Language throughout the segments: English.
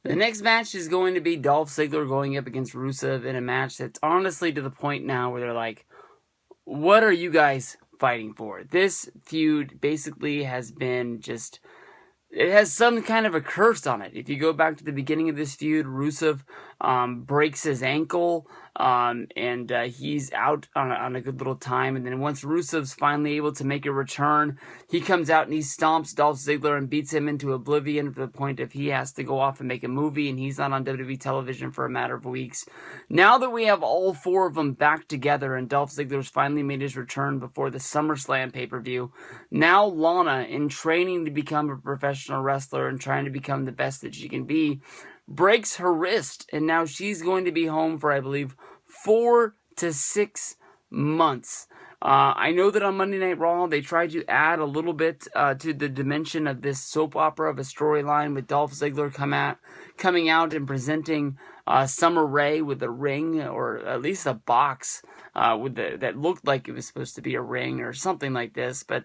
The next match is going to be Dolph Ziggler going up against Rusev in a match that's honestly to the point now where they're like, what are you guys fighting for? This feud basically has been just, it has some kind of a curse on it. If you go back to the beginning of this feud, Rusev breaks his ankle, and he's out on a good little time. And then once Rusev's finally able to make a return, he comes out and he stomps Dolph Ziggler and beats him into oblivion to the point of he has to go off and make a movie, and he's not on WWE television for a matter of weeks. Now that we have all four of them back together and Dolph Ziggler's finally made his return before the SummerSlam pay-per-view, now Lana, in training to become a professional wrestler and trying to become the best that she can be, breaks her wrist, and now she's going to be home for, I believe, 4 to 6 months. I know that on Monday Night Raw, they tried to add a little bit to the dimension of this soap opera of a storyline with Dolph Ziggler coming out and presenting Summer Rae with a ring, or at least a box that looked like it was supposed to be a ring or something like this. But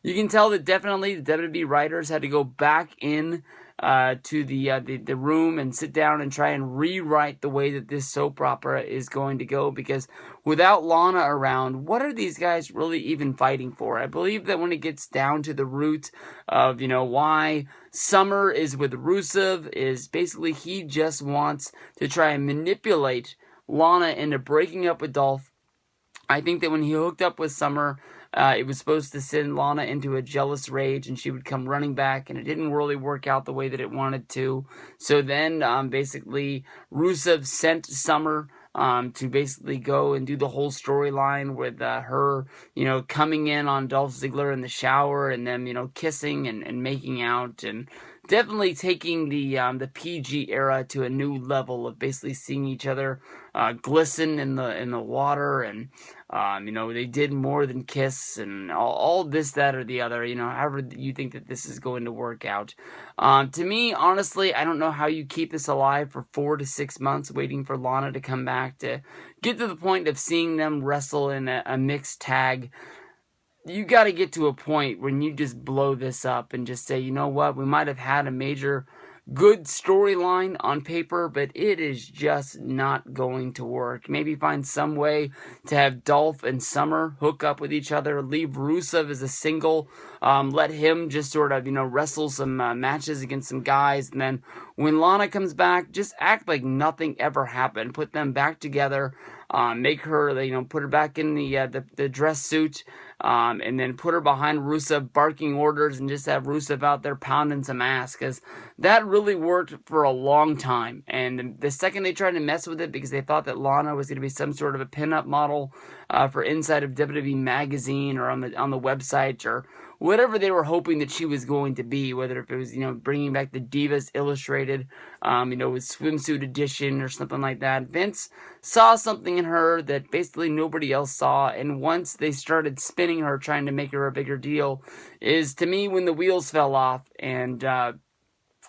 you can tell that definitely the WWE writers had to go back in to the room and sit down and try and rewrite the way that this soap opera is going to go, because without Lana around, what are these guys really even fighting for? I believe that when it gets down to the root of, why Summer is with Rusev, is basically he just wants to try and manipulate Lana into breaking up with Dolph. I think that when he hooked up with Summer, it was supposed to send Lana into a jealous rage and she would come running back, and it didn't really work out the way that it wanted to. So then basically Rusev sent Summer to basically go and do the whole storyline with her, coming in on Dolph Ziggler in the shower and them, kissing and making out, and definitely taking the PG era to a new level of basically seeing each other glisten in the water, and they did more than kiss and all this, that, or the other. However you think that this is going to work out. To me, honestly, I don't know how you keep this alive for 4 to 6 months, waiting for Lana to come back to get to the point of seeing them wrestle in a mixed tag. You got to get to a point when you just blow this up and just say, you know what, we might have had a major good storyline on paper, but it is just not going to work. Maybe find some way to have Dolph and Summer hook up with each other, leave Rusev as a single, let him just sort of, wrestle some matches against some guys, and then when Lana comes back, just act like nothing ever happened. Put them back together, make her, put her back in the dress suit, and then put her behind Rusev barking orders, and just have Rusev out there pounding some ass, because that really worked for a long time. And the second they tried to mess with it, because they thought that Lana was going to be some sort of a pinup model for inside of WWE Magazine or on the website, or whatever they were hoping that she was going to be, whether if it was, bringing back the Divas Illustrated, with swimsuit edition or something like that. Vince saw something in her that basically nobody else saw, and once they started spinning her, trying to make her a bigger deal, is to me when the wheels fell off, and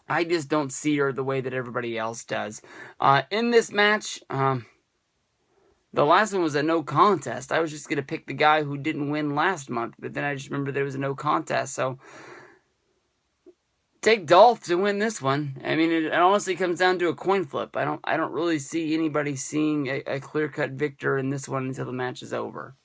I just don't see her the way that everybody else does. In this match, the last one was a no contest. I was just going to pick the guy who didn't win last month, but then I just remembered there was a no contest. So take Dolph to win this one. I mean, it honestly comes down to a coin flip. I don't really see anybody seeing a clear-cut victor in this one until the match is over.